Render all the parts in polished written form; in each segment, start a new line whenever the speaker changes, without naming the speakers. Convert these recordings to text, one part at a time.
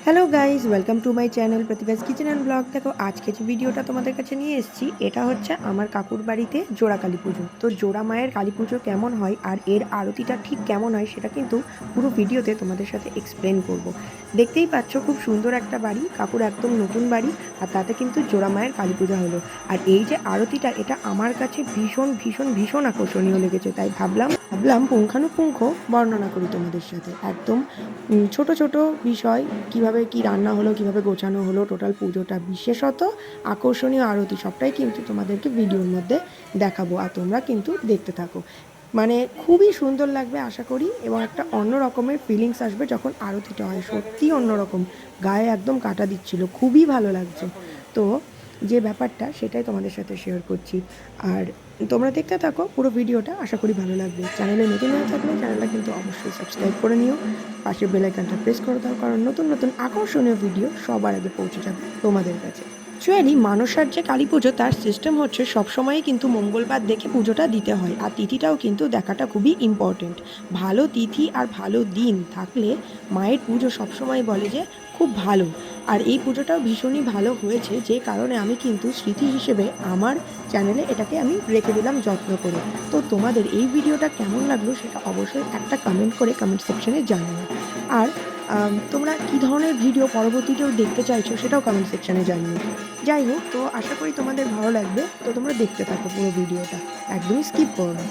Hello guys, welcome to my channel Pratibha's kitchen and blog. দেখো আজকে যে ভিডিওটা তোমাদের কাছে নিয়ে এসেছি, এটা হচ্ছে আমার কাকুর বাড়িতে জোড়া কালী পুজো। তো জোড়া মায়ের কালী পুজো কেমন হয় আর এর আরতিটা ঠিক কেমন হয় সেটা কিন্তু পুরো ভিডিওতে তোমাদের সাথে এক্সপ্লেন করব। দেখতেই পাচ্ছ খুব সুন্দর একটা বাড়ি, কাকুর একদম নতুন বাড়ি, আর তাতে কিন্তু জোড়া মায়ের কালী পুজো হলো। আর এই যে আরতিটা, এটা আমার কাছে ভীষণ ভীষণ ভীষণ আকর্ষণীয় লেগেছে, তাই ভাবলাম পুঙ্খানুপুঙ্খ বর্ণনা করি তোমাদের সাথে। একদম ছোট ছোট বিষয়, কিভাবে কি রান্না হলো, কিভাবে গোছানো হলো, টোটাল পুজোটা, বিশেষত আকর্ষণীয় আরতি, সবটাই কিন্তু তোমাদেরকে ভিডিওর মধ্যে দেখাবো। আর তোমরা কিন্তু দেখতে থাকো, মানে খুবই সুন্দর লাগবে আশা করি, এবং একটা অন্য রকমের ফিলিংস আসবে যখন আরতিটা হয়। সত্যি অন্যরকম, গায়ে একদম কাটা দিচ্ছিল, খুবই ভালো লাগছে। তো যে ব্যাপারটা সেটাই তোমাদের সাথে শেয়ার করছি। আর তোমরা দেখতে থাকো পুরো ভিডিওটা, আশা করি ভালো লাগবে। চ্যানেলে নতুন হয়ে থাকলে চ্যানেলটা কিন্তু অবশ্যই সাবস্ক্রাইব করে নিও, পাশে বেল আইকনটা প্রেস করে দাও, কারণ নতুন নতুন আকর্ষণীয় ভিডিও সবার আগে পৌঁছে যাবে তোমাদের কাছে। অ্যাকচুয়ালি মানসার যে কালী পুজো, তার সিস্টেম হচ্ছে সবসময়ই কিন্তু মঙ্গলবার দেখে পুজোটা দিতে হয়, আর তিথিটাও কিন্তু দেখাটা খুবই ইম্পর্টেন্ট। ভালো তিথি আর ভালো দিন থাকলে মায়ের পুজো সবসময় বলে যে খুব ভালো। আর এই পুজোটাও ভীষণই ভালো হয়েছে, যে কারণে আমি কিন্তু স্মৃতি হিসেবে আমার চ্যানেলে এটাকে আমি রেখে দিলাম যত্ন করে। তো তোমাদের এই ভিডিওটা কেমন লাগলো সেটা অবশ্যই একটা কমেন্ট করে কমেন্ট সেকশনে জানিও। আর তোমরা কী ধরনের ভিডিও পরবর্তীতেও দেখতে চাইছো সেটাও কমেন্ট সেকশনে জানিও। যাই হোক, তো আশা করি তোমাদের ভালো লাগবে, তো তোমরা দেখতে থাকো পুরো ভিডিওটা, একদমই স্কিপ করো না।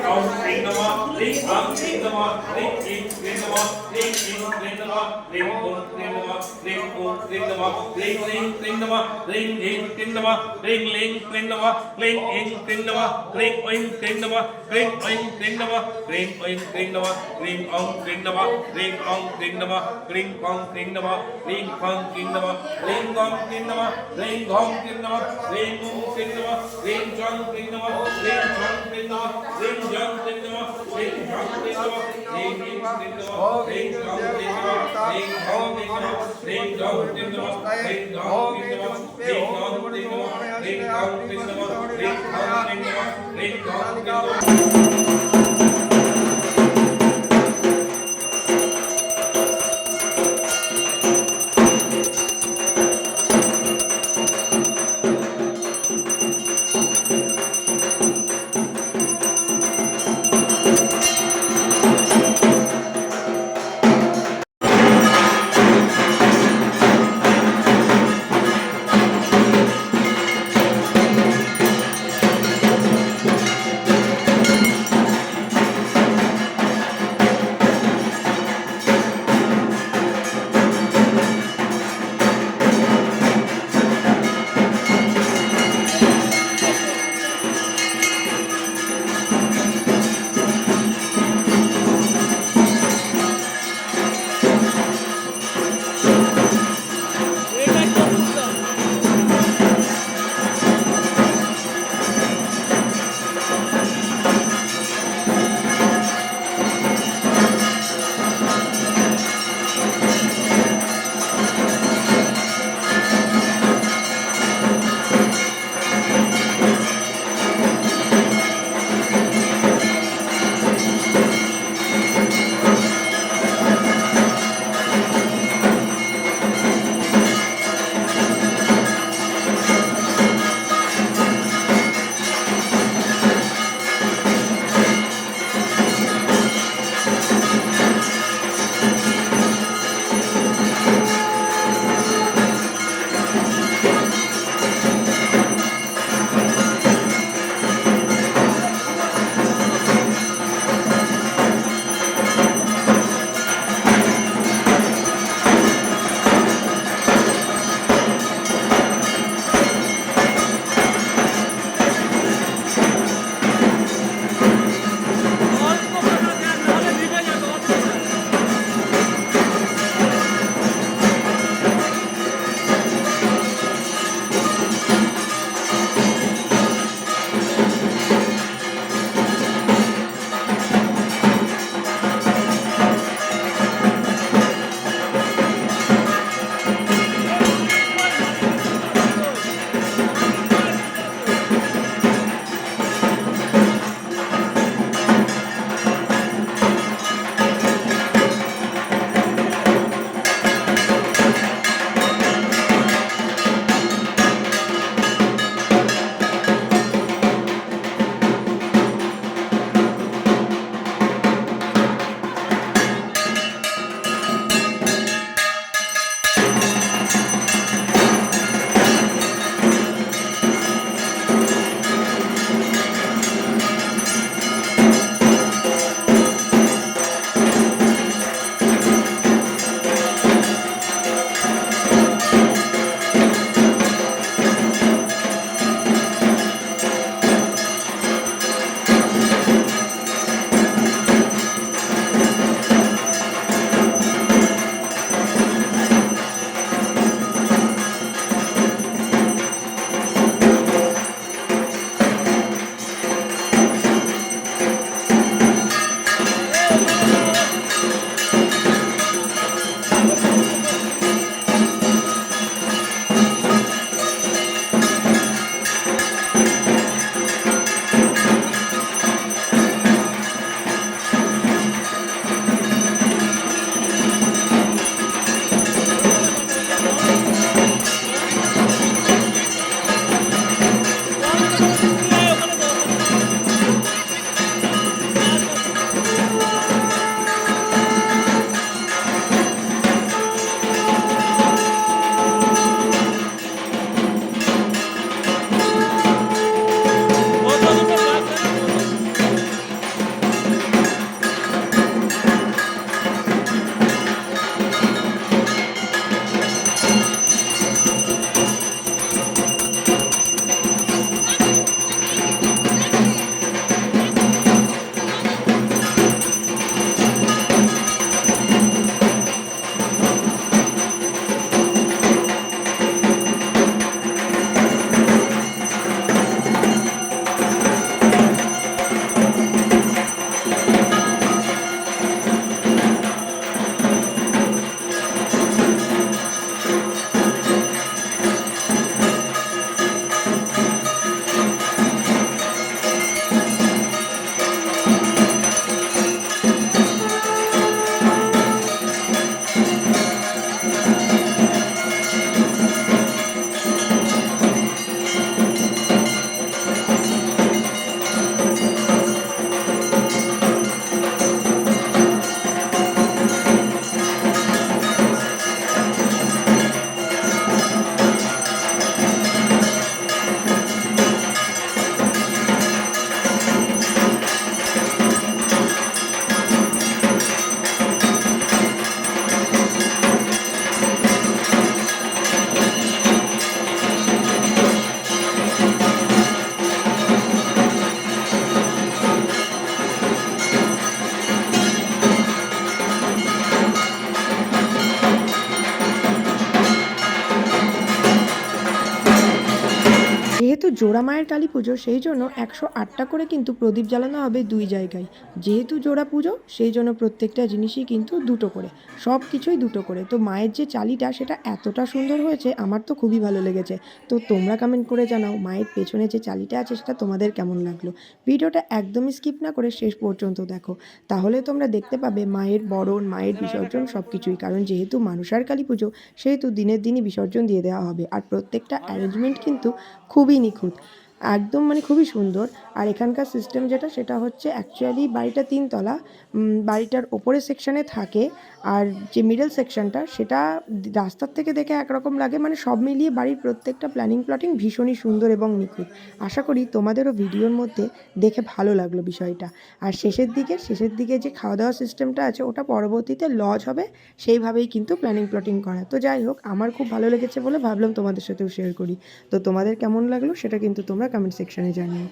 ong ring namo ring ong ring namo ring ing ring namo ring ing ring namo ring ung ring namo ring ung ring namo ring ling ring namo ring ing ring namo ring ling ring namo ring ing ring namo ring oing ring namo ring oing ring namo ring oing ring namo ring ong ring namo ring ong ring namo ring ong ring namo ring ong ring namo ring ong ring namo ring ong ring namo ring ung ring namo ring jong ring namo ring jong ring namo ring jong ring namo ring jong ring namo ring ing ring namo ring jong ring namo ring ong ring namo ring jong ring namo ring ong ring namo ring ong ring namo ring ong ring namo ring ong ring namo ring ong ring namo
জোড়া মায়ের কালী পুজো সেই জন্য 108টা করে কিন্তু প্রদীপ জ্বালানো হবে 2 জায়গায়। যেহেতু জোড়া পুজো সেই জন্য প্রত্যেকটা জিনিসই কিন্তু 2টো করে, সব কিছুই 2টো করে। তো মায়ের যে চালিটা সেটা এতটা সুন্দর হয়েছে, আমার তো খুবই ভালো লেগেছে। তো তোমরা কমেন্ট করে জানাও মায়ের পেছনে যে চালিটা আছে সেটা তোমাদের কেমন লাগলো। ভিডিওটা একদমই স্কিপ না করে শেষ পর্যন্ত দেখো, তাহলে তোমরা দেখতে পাবে মায়ের বরণ, মায়ের বিসর্জন সব কিছুই। কারণ যেহেতু মানুষার কালী পুজো সেহেতু দিনের দিনই বিসর্জন দিয়ে দেওয়া হবে। আর প্রত্যেকটা অ্যারেঞ্জমেন্ট কিন্তু খুবই নিখুঁত, একদম মানে খুবই সুন্দর। আর এখানকার সিস্টেম যেটা সেটা হচ্ছে অ্যাকচুয়ালি বাড়িটা 3 তলা, বাড়িটার ওপরের সেকশানে থাকে। আর যে মিডল সেকশনটা সেটা রাস্তার থেকে দেখে একরকম লাগে, মানে সব মিলিয়ে বাড়ির প্রত্যেকটা প্ল্যাটিং ভীষণই সুন্দর এবং নিখুঁত। আশা করি তোমাদেরও ভিডিওর মধ্যে দেখে ভালো লাগলো বিষয়টা। আর শেষের দিকে যে খাওয়া দাওয়া সিস্টেমটা আছে ওটা পরবর্তীতে লজ হবে, সেইভাবেই কিন্তু প্ল্যাটিং করা। তো যাই হোক, আমার খুব ভালো লেগেছে বলে ভাবলাম তোমাদের সাথেও শেয়ার করি। তো তোমাদের কেমন লাগলো সেটা কিন্তু তোমরা কমেন্ট সেকশানে জানিও।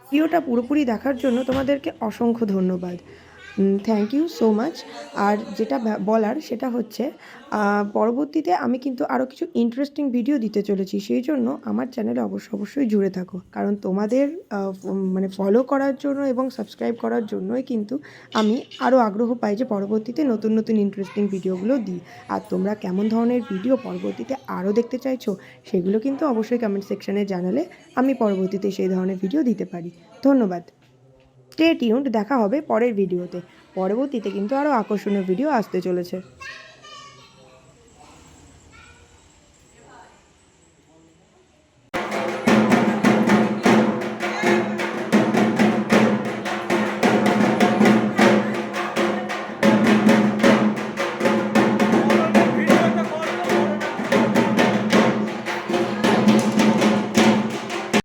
ভিডিওটা পুরোপুরি দেখার জন্য তোমাদেরকে অসংখ্য ধন্যবাদ। Thank you so much. আর যেটা বলার সেটা হচ্ছে পরবর্তীতে আমি কিন্তু আরও কিছু ইন্টারেস্টিং ভিডিও দিতে চলেছি, সেই জন্য আমার চ্যানেলে অবশ্যই জুড়ে থাকো। কারণ তোমাদের মানে ফলো করার জন্য এবং সাবস্ক্রাইব করার জন্যই কিন্তু আমি আরও আগ্রহ পাই যে পরবর্তীতে নতুন ইন্টারেস্টিং ভিডিওগুলো দিই। আর তোমরা কেমন ধরনের ভিডিও পরবর্তীতে আরও দেখতে চাইছো সেগুলো কিন্তু অবশ্যই কমেন্ট সেকশানে জানালে আমি পরবর্তীতে সেই ধরনের ভিডিও দিতে পারি। ধন্যবাদ। স্টে টিউনড, দেখা হবে পরের ভিডিওতে। পরবর্তীতে কিন্তু আরও আকর্ষণীয় ভিডিও আসতে চলেছে।